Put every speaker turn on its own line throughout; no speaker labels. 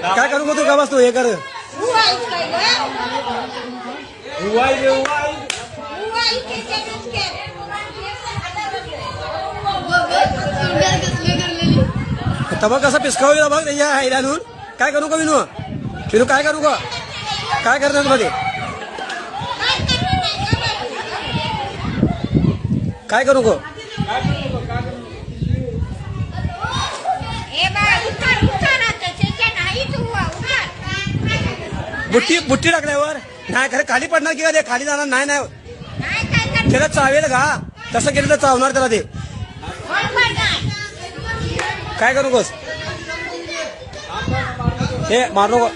काय करू तू का बसतो हे कर तबा कसा पिसकावला बघ त्याच्या आईला आणून काय करू का विनू विनू काय करू का काय करणार मध्ये काय करू गो बुट्टी बुट्टी टाकल्यावर नाही खरं खाली पडणार की का ते खाली जाणार नाही नाही त्याला चावेल का तसं केलं तर चावणार त्याला ते काय करू गोस हे मारू नको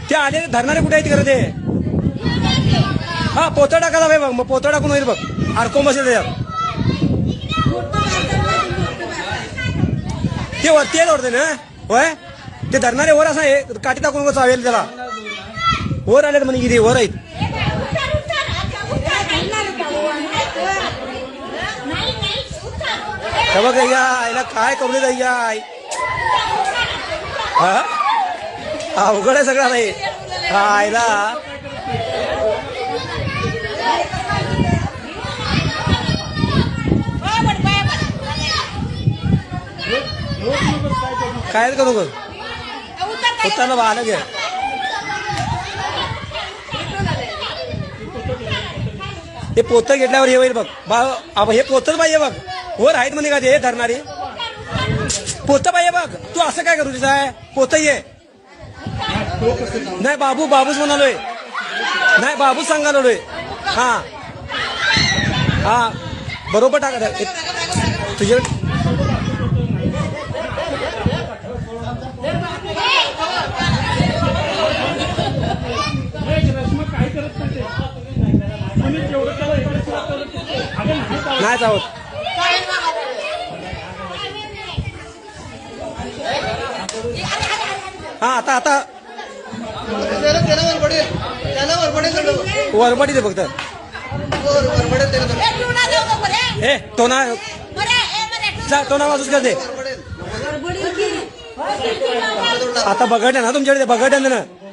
ते आले धरणारे कुठे आहेत खरं ते हा पोतं टाकायला भाई बघ मग पोतं टाकून होईल बघ अडको बसेल त्याच्यात ते वरती येत ओढते ना होय ते धरणारे वर असं आहे काठी टाकून चावेल त्याला वर आले म्हणजे किती वर आहेत बघ याला काय करू दे आई हा अवघड आहे सगळं नाही आईला काय करू ग उतरलं बा आलं गे हे पोतं घेतल्यावर हे होईल बघ बा हे पोतच पाहिजे बघ वर आहेत म्हणजे का ते धरणारी पोतं पाहिजे बघ तू असं काय करू तिचं आहे पोतं ये नाही बाबू बाबूच म्हणालोय नाही बाबूच सांगालोय हा हा बरोबर टाका तुझ्या नाही चावत हा आता आता वरबडी दे फक्त हे टोना टोना वाजूच कर दे आता बघड ना तुमच्याकडे बघड ना
नाही